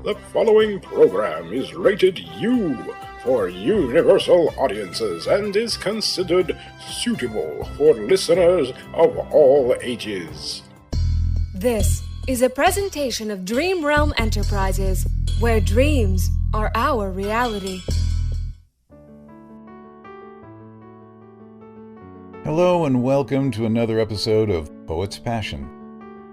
The following program is rated U for universal audiences and is considered suitable for listeners of all ages. This is a presentation of Dream Realm Enterprises, where dreams are our reality. Hello and welcome to another episode of Poet's Passion.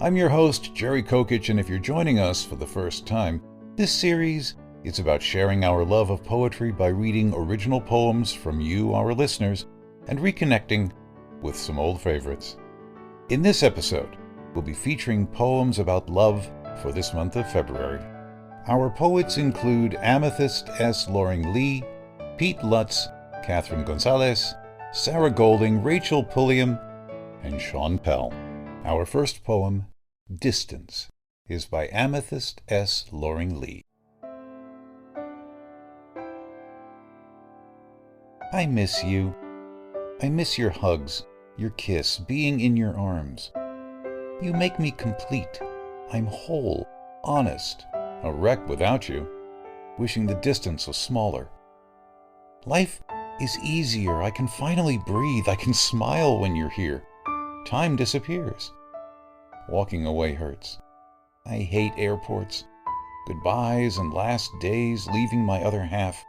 I'm your host, Jerry Kokich, and if you're joining us for the first time, this series is about sharing our love of poetry by reading original poems from you, our listeners, and reconnecting with some old favorites. In this episode, we'll be featuring poems about love for this month of February. Our poets include Amethyst S. Loring Lee, Pete Lutz, Catherine Gonzalez, Sarah Golding, Rachel Pulliam, and Sean Pell. Our first poem, Distance, is by Amethyst S. Loring Lee. I miss you. I miss your hugs, your kiss, being in your arms. You make me complete. I'm whole, honest, a wreck without you, wishing the distance was smaller. Life is easier. I can finally breathe. I can smile when you're here. Time disappears. Walking away hurts. I hate airports. Goodbyes and last days leaving my other half.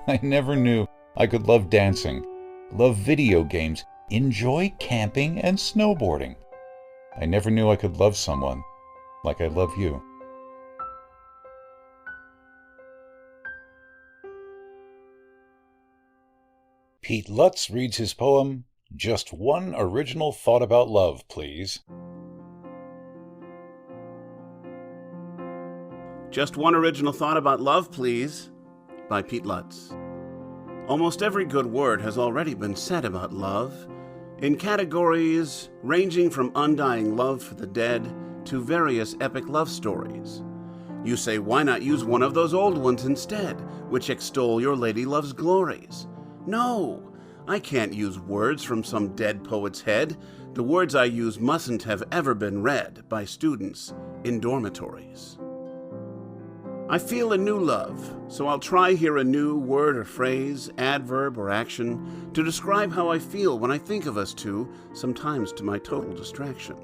I never knew I could love dancing, love video games, enjoy camping and snowboarding. I never knew I could love someone like I love you. Pete Lutz reads his poem, Just One Original Thought About Love, Please. Just One Original Thought About Love, Please, by Pete Lutz. Almost every good word has already been said about love, in categories ranging from undying love for the dead to various epic love stories. You say, why not use one of those old ones instead, which extol your lady love's glories? No, I can't use words from some dead poet's head. The words I use mustn't have ever been read by students in dormitories. I feel a new love, so I'll try here a new word or phrase, adverb or action, to describe how I feel when I think of us two, sometimes to my total distraction.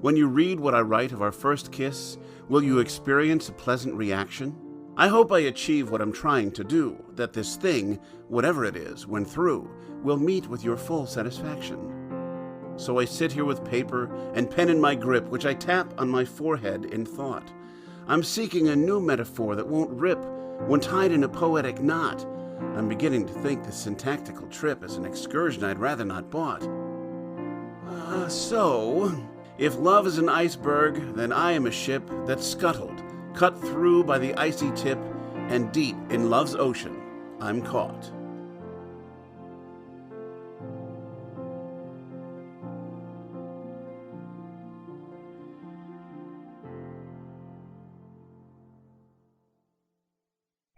When you read what I write of our first kiss, will you experience a pleasant reaction? I hope I achieve what I'm trying to do, that this thing, whatever it is, when through, will meet with your full satisfaction. So I sit here with paper and pen in my grip, which I tap on my forehead in thought. I'm seeking a new metaphor that won't rip when tied in a poetic knot. I'm beginning to think this syntactical trip is an excursion I'd rather not bought. So, if love is an iceberg, then I am a ship that's scuttled, cut through by the icy tip, and deep in love's ocean, I'm caught.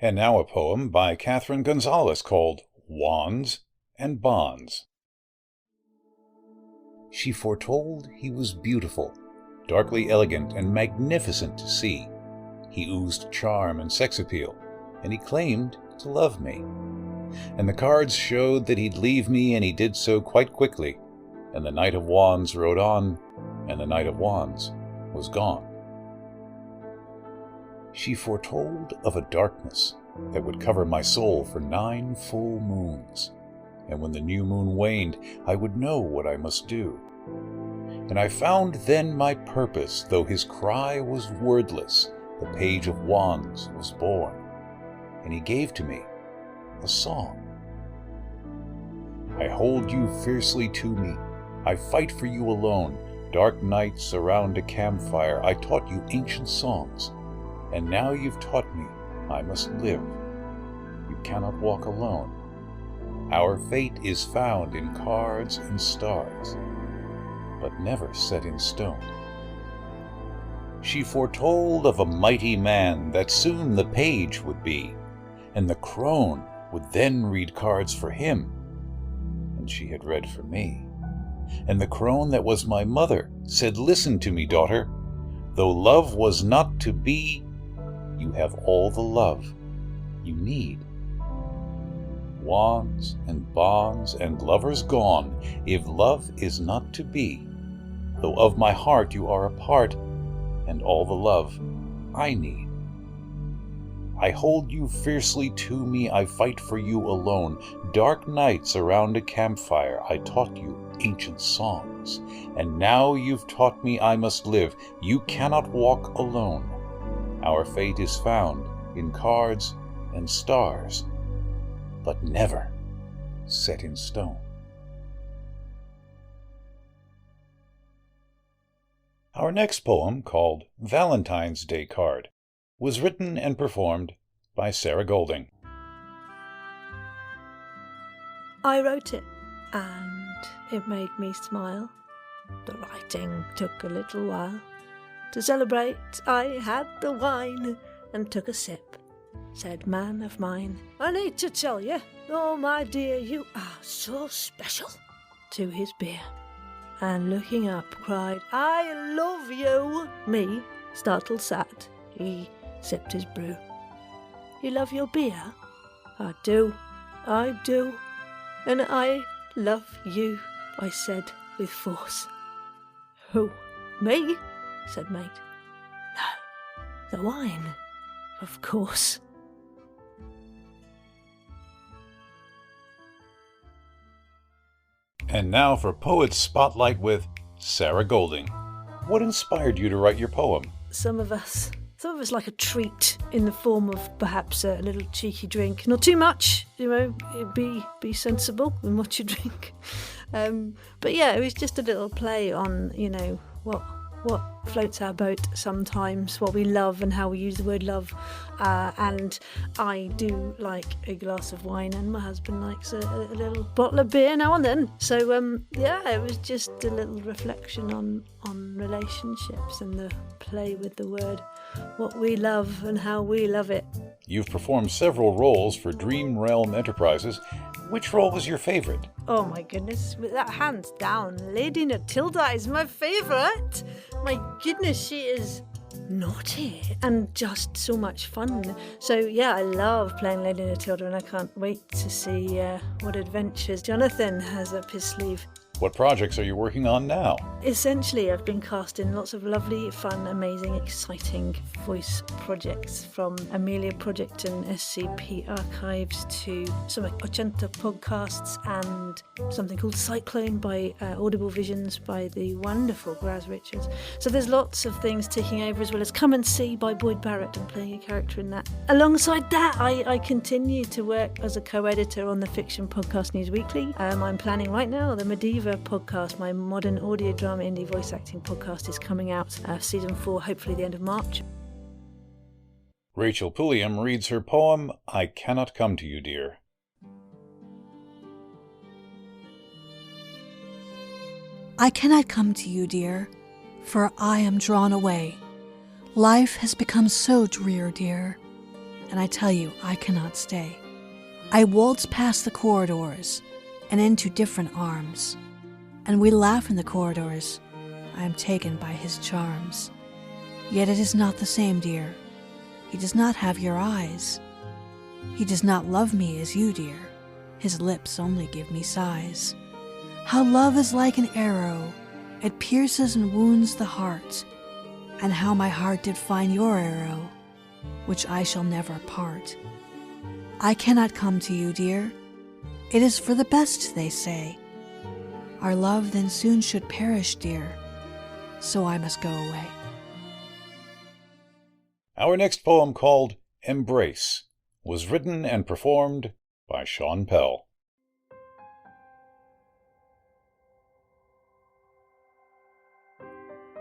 And now a poem by Catherine Gonzalez called Wands and Bonds. She foretold he was beautiful, darkly elegant and magnificent to see. He oozed charm and sex appeal, and he claimed to love me. And the cards showed that he'd leave me, and he did so quite quickly. And the Knight of Wands rode on, and the Knight of Wands was gone. She foretold of a darkness that would cover my soul for 9 full moons. And when the new moon waned, I would know what I must do. And I found then my purpose, though his cry was wordless. The page of wands was born, and he gave to me a song. I hold you fiercely to me. I fight for you alone. Dark nights around a campfire, I taught you ancient songs. And now you've taught me I must live. You cannot walk alone. Our fate is found in cards and stars, but never set in stone. She foretold of a mighty man that soon the page would be, and the crone would then read cards for him, and she had read for me. And the crone that was my mother said, "Listen to me, daughter. Though love was not to be, you you have all the love you need. Wands and bonds and lovers gone, if love is not to be, though of my heart you are a part, and all the love I need. I hold you fiercely to me, I fight for you alone. Dark nights around a campfire, I taught you ancient songs. And now you've taught me I must live. You cannot walk alone. Our fate is found in cards and stars, but never set in stone. Our next poem, called Valentine's Day Card, was written and performed by Sarah Golding. I wrote it, and it made me smile. The writing took a little while. To celebrate, I had the wine and took a sip. Said man of mine, I need to tell you, oh my dear, you are so special, to his beer. And looking up, cried, I love you. Me, startled sat, he sipped his brew. You love your beer? I do, and I love you, I said with force. Who, me? Said mate. No, the wine, of course. And now for Poets Spotlight with Sarah Golding. What inspired you to write your poem? Some of us like a treat in the form of perhaps a little cheeky drink. Not too much, be sensible in what you drink. But yeah, it was just a little play on, what floats our boat sometimes, what we love and how we use the word love. And I do like a glass of wine, and my husband likes a little bottle of beer now and then. So it was just a little reflection on relationships and the play with the word, what we love and how we love it. You've performed several roles for Dream Realm Enterprises. Which role was your favorite? Oh my goodness, with that hands down, Lady Natilda is my favourite. My goodness, she is naughty and just so much fun. So yeah, I love playing Lady Natilda, and I can't wait to see what adventures Jonathan has up his sleeve. What projects are you working on now? Essentially, I've been cast in lots of lovely, fun, amazing, exciting voice projects, from Amelia Project and SCP Archives to some Ochenta podcasts and something called Cyclone by Audible Visions by the wonderful Graz Richards. So there's lots of things ticking over, as well as Come and See by Boyd Barrett. I'm playing a character in that. Alongside that, I continue to work as a co-editor on the fiction podcast News Weekly. I'm planning right now the Medieval podcast, my modern audio drama indie voice acting podcast, is coming out season 4, hopefully the end of March. Rachel Pulliam reads her poem, I Cannot Come to You, Dear. I cannot come to you, dear, for I am drawn away. Life has become so drear, dear, and I tell you, I cannot stay. I waltz past the corridors and into different arms, and we laugh in the corridors. I am taken by his charms. Yet it is not the same, dear. He does not have your eyes. He does not love me as you, dear. His lips only give me sighs. How love is like an arrow, it pierces and wounds the heart, and how my heart did find your arrow, which I shall never part. I cannot come to you, dear. It is for the best, they say. Our love then soon should perish, dear, so I must go away. Our next poem, called Embrace, was written and performed by Sean Pell.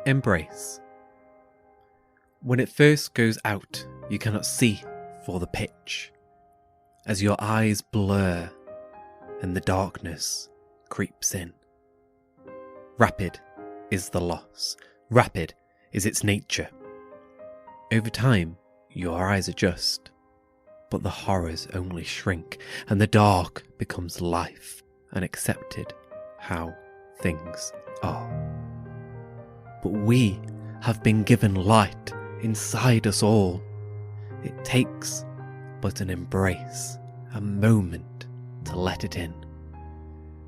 Embrace. When it first goes out, you cannot see for the pitch, as your eyes blur and the darkness creeps in. Rapid is the loss, rapid is its nature. Over time, your eyes adjust, but the horrors only shrink, and the dark becomes life and accepted how things are. But we have been given light inside us all. It takes but an embrace, a moment to let it in.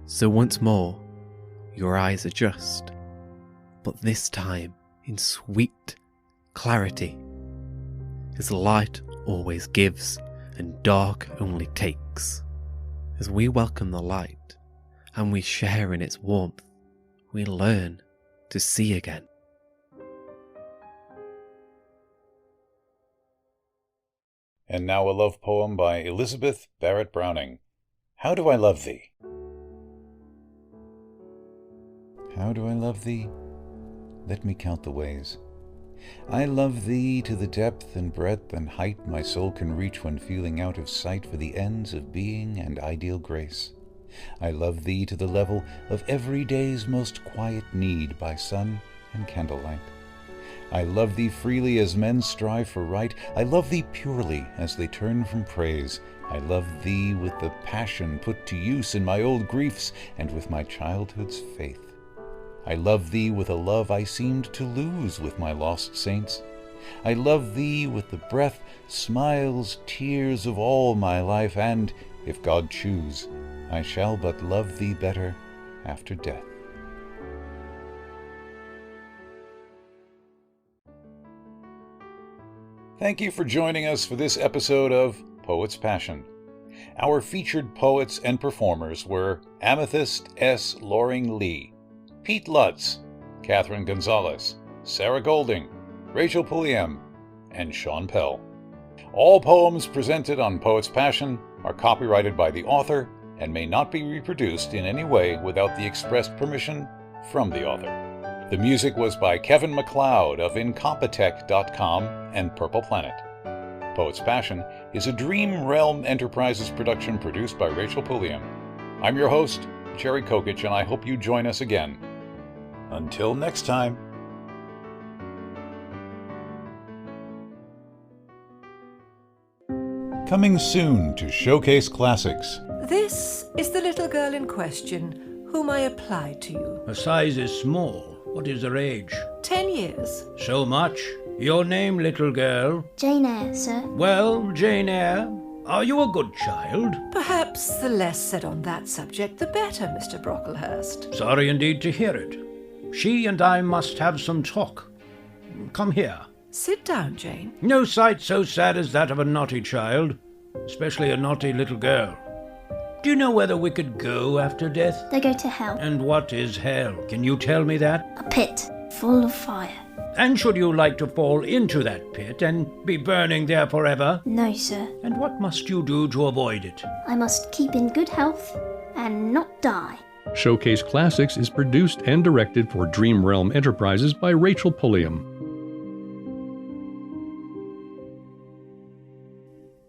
So once more, your eyes adjust, but this time in sweet clarity, as light always gives and dark only takes. As we welcome the light and we share in its warmth, we learn to see again. And now a love poem by Elizabeth Barrett Browning. How do I love thee? How do I love thee? Let me count the ways. I love thee to the depth and breadth and height my soul can reach when feeling out of sight for the ends of being and ideal grace. I love thee to the level of every day's most quiet need by sun and candlelight. I love thee freely as men strive for right. I love thee purely as they turn from praise. I love thee with the passion put to use in my old griefs and with my childhood's faith. I love thee with a love I seemed to lose with my lost saints. I love thee with the breath, smiles, tears of all my life, and, if God choose, I shall but love thee better after death. Thank you for joining us for this episode of Poet's Passion. Our featured poets and performers were Amethyst S. Loring Lee, Pete Lutz, Catherine Gonzalez, Sarah Golding, Rachel Pulliam, and Sean Pell. All poems presented on Poet's Passion are copyrighted by the author and may not be reproduced in any way without the express permission from the author. The music was by Kevin MacLeod of Incompetech.com and Purple Planet. Poet's Passion is a Dream Realm Enterprises production produced by Rachel Pulliam. I'm your host, Jerry Kokich, and I hope you join us again. Until next time. Coming soon to Showcase Classics. This is the little girl in question, whom I applied to you. Her size is small. What is her age? 10 years. So much? Your name, little girl? Jane Eyre, sir. Well, Jane Eyre, are you a good child? Perhaps the less said on that subject, the better, Mr. Brocklehurst. Sorry indeed to hear it. She and I must have some talk. Come here. Sit down, Jane. No sight so sad as that of a naughty child, especially a naughty little girl. Do you know where the wicked go after death? They go to hell. And what is hell? Can you tell me that? A pit full of fire. And should you like to fall into that pit and be burning there forever? No, sir. And what must you do to avoid it? I must keep in good health and not die. Showcase Classics is produced and directed for Dream Realm Enterprises by Rachel Pulliam.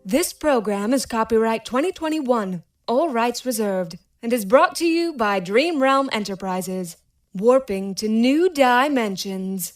This program is copyright 2021, all rights reserved, and is brought to you by Dream Realm Enterprises, warping to new dimensions.